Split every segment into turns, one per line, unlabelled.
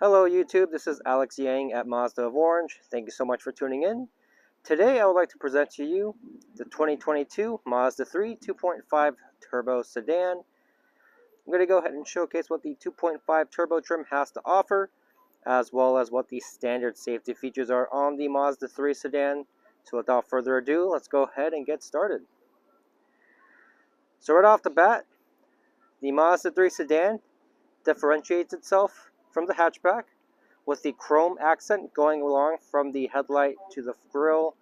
Hello YouTube, this is AYang at Mazda of Orange. Thank you so much for tuning in. Today I would like to present to you the 2022 Mazda 3 2.5 Turbo Sedan. I'm going to go ahead and showcase what the 2.5 Turbo trim has to offer, as well as what the standard safety features are on the Mazda 3 Sedan. So without further ado, let's go ahead and get started. So right off the bat, the Mazda 3 Sedan differentiates itself from the hatchback with the chrome accent going along from the headlight to the grille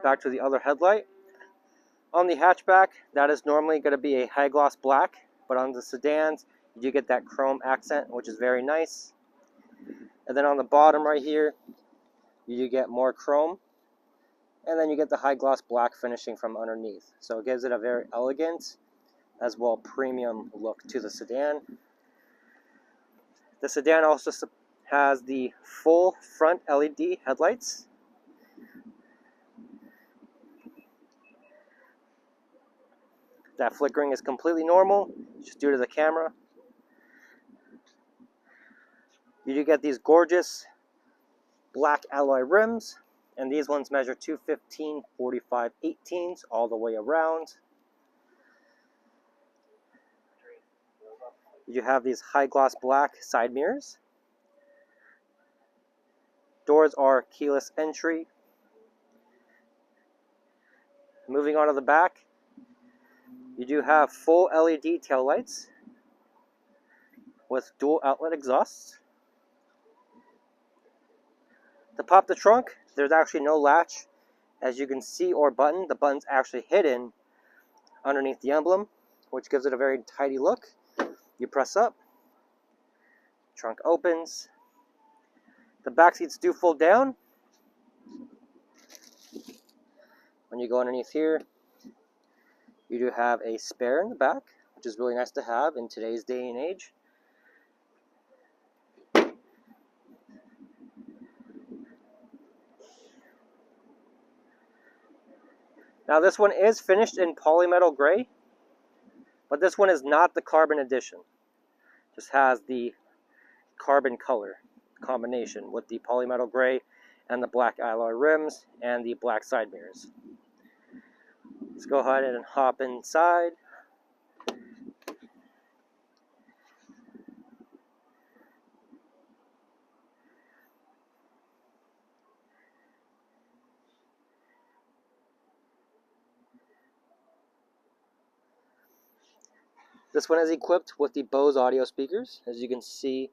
back to the other headlight. On the hatchback, that is normally going to be a high gloss black, but on the sedans, you do get that chrome accent, which is very nice. And then on the bottom right here, you do get more chrome, and then you get the high gloss black finishing from underneath. So it gives it a very elegant as well premium look to the sedan. The sedan also has the full front LED headlights. That flickering is completely normal, just due to the camera. You do get these gorgeous black alloy rims, and these ones measure 215/45/18s all the way around. You have these high gloss black side mirrors. Doors are keyless entry. Moving on to the back, you do have full LED taillights with dual outlet exhausts. To pop the trunk, there's actually no latch, as you can see, or button. The button's actually hidden underneath the emblem, which gives it a very tidy look. You press up, trunk opens. The back seats do fold down. When you go underneath here, you do have a spare in the back, which is really nice to have in today's day and age. Now this one is finished in polymetal gray, but this one is not the carbon edition. It just has the carbon color combination with the polymetal gray and the black alloy rims and the black side mirrors. Let's go ahead and hop inside. This one is equipped with the BOSE audio speakers. As you can see,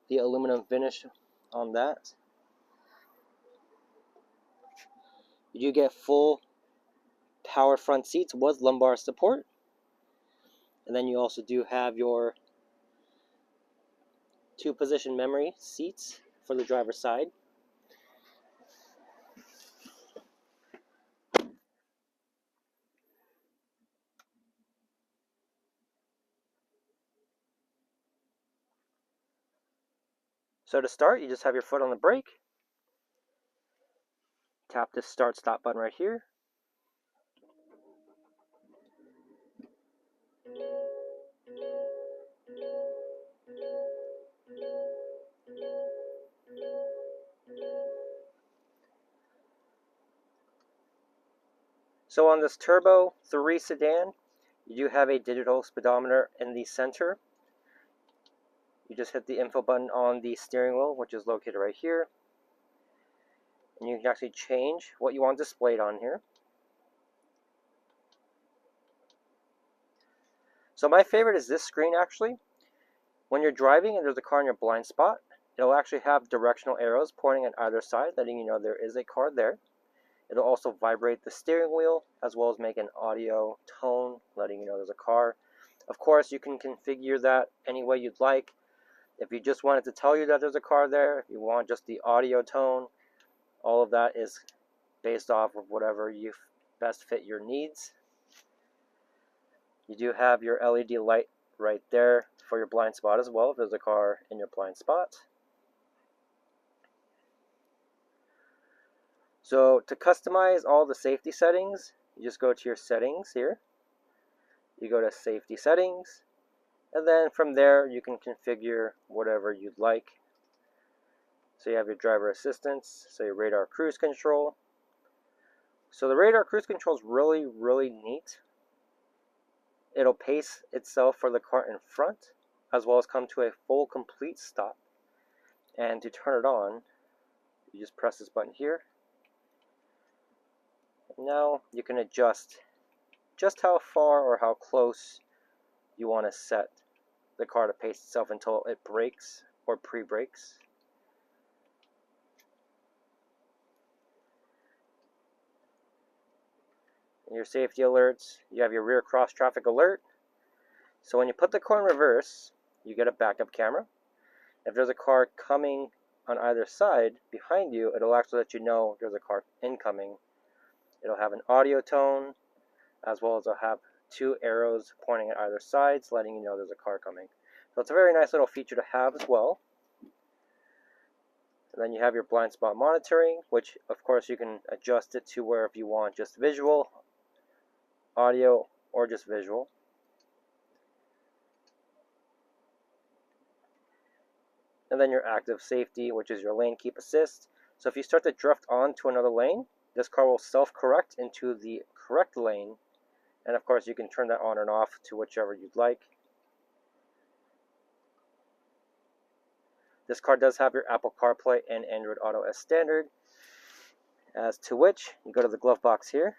the aluminum finish on that. You do get full power front seats with lumbar support. And then you also do have your 2-position memory seats for the driver's side. So to start, you just have your foot on the brake. Tap this start stop button right here. So on this Turbo 3 sedan, you do have a digital speedometer in the center. You just hit the info button on the steering wheel, which is located right here. And you can actually change what you want displayed on here. So my favorite is this screen actually. When you're driving and there's a car in your blind spot, it'll actually have directional arrows pointing on either side, letting you know there is a car there. It'll also vibrate the steering wheel, as well as make an audio tone, letting you know there's a car. Of course, you can configure that any way you'd like. If you just wanted to tell you that there's a car there, if you want just the audio tone, all of that is based off of whatever you best fit your needs. You do have your LED light right there for your blind spot as well, if there's a car in your blind spot. So to customize all the safety settings, you just go to your settings here. You go to safety settings, and then from there you can configure whatever you'd like. So you have your driver assistance, so your radar cruise control. So the radar cruise control is really, really neat. It'll pace itself for the car in front, as well as come to a full complete stop. And to turn it on, you just press this button here. And now you can adjust just how far or how close you want to set the car to pace itself until it brakes or pre-brakes. Your safety alerts, you have your rear cross traffic alert. So when you put the car in reverse, you get a backup camera. If there's a car coming on either side behind you, it'll actually let you know there's a car incoming. It'll have an audio tone, as well as it'll have two arrows pointing at either sides, letting you know there's a car coming. So it's a very nice little feature to have as well. And then you have your blind spot monitoring, which of course you can adjust it to where if you want just visual, audio, or just visual. And then your active safety, which is your lane keep assist. So if you start to drift onto another lane, this car will self-correct into the correct lane. And of course you can turn that on and off to whichever you'd like. This car does have your Apple CarPlay and Android Auto as standard. As to which, you go to the glove box here.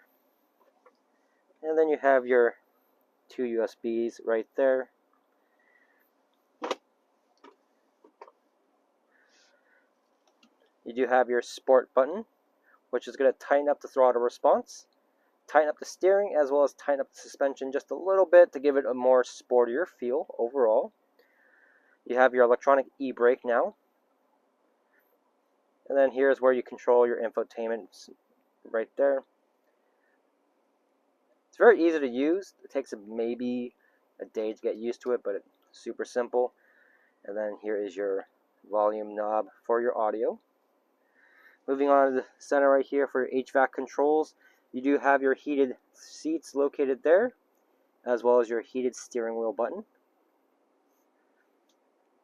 And then you have your two USBs right there. You do have your sport button, which is going to tighten up the throttle response, tighten up the steering, as well as tighten up the suspension just a little bit to give it a more sportier feel overall. You have your electronic e-brake now. And then here's where you control your infotainment right there. It's very easy to use. It takes maybe a day to get used to it, but it's super simple. And then here is your volume knob for your audio. Moving on to the center right here for your Hvac controls, you do have your heated seats located there, as well as your heated steering wheel button.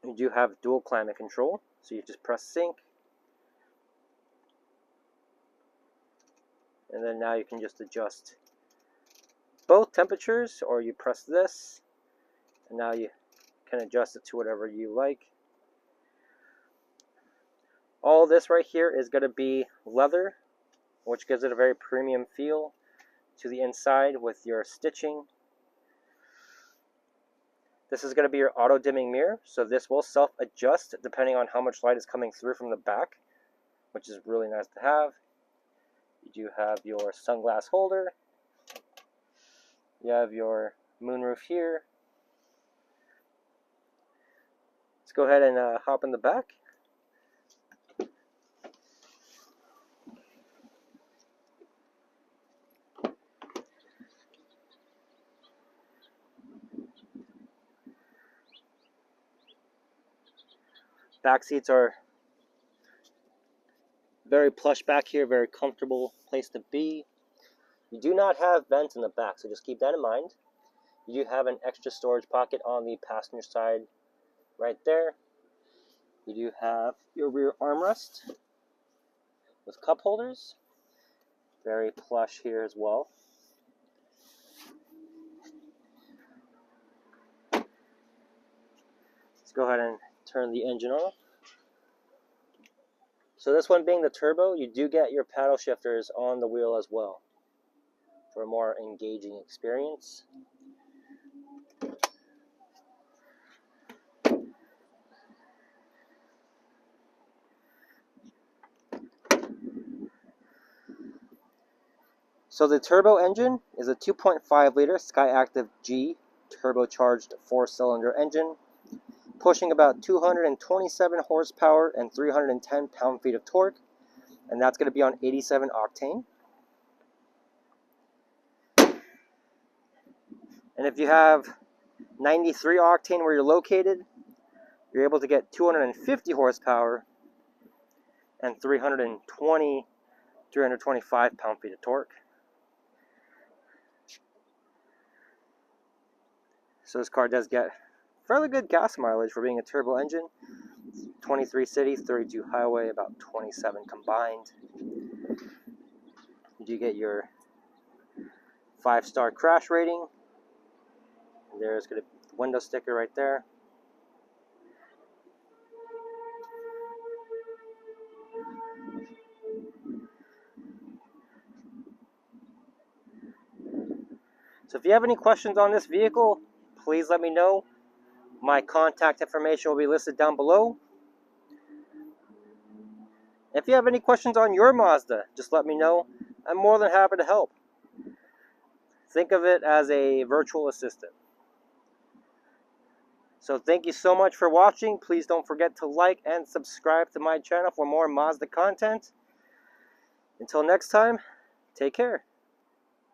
You do have dual climate control, so you just press sync. And then now you can just adjust both temperatures, or you press this, and now you can adjust it to whatever you like. All this right here is going to be leather, which gives it a very premium feel to the inside with your stitching. This is going to be your auto dimming mirror, so this will self-adjust depending on how much light is coming through from the back, which is really nice to have. You do have your sunglass holder. You have your moonroof here. Let's go ahead and hop in the back. Back seats are very plush back here, very comfortable place to be. You do not have vents in the back, so just keep that in mind. You do have an extra storage pocket on the passenger side right there. You do have your rear armrest with cup holders. Very plush here as well. Let's go ahead and turn the engine off. So this one being the turbo, you do get your paddle shifters on the wheel as well for a more engaging experience. So the turbo engine is a 2.5 liter SKYACTIV-G turbocharged 4-cylinder engine, pushing about 227 horsepower and 310 pound-feet of torque, and that's going to be on 87 octane. And if you have 93 octane where you're located, you're able to get 250 horsepower and 325 pound-feet of torque. So this car does get fairly good gas mileage for being a turbo engine. 23 cities, 32 highway, about 27 combined. You do get your 5-star crash rating. And there's going to be the window sticker right there. So if you have any questions on this vehicle, please let me know. My contact information will be listed down below. If you have any questions on your Mazda, just let me know. I'm more than happy to help. Think of it as a virtual assistant. So thank you so much for watching. Please don't forget to like and subscribe to my channel for more Mazda content. Until next time, take care.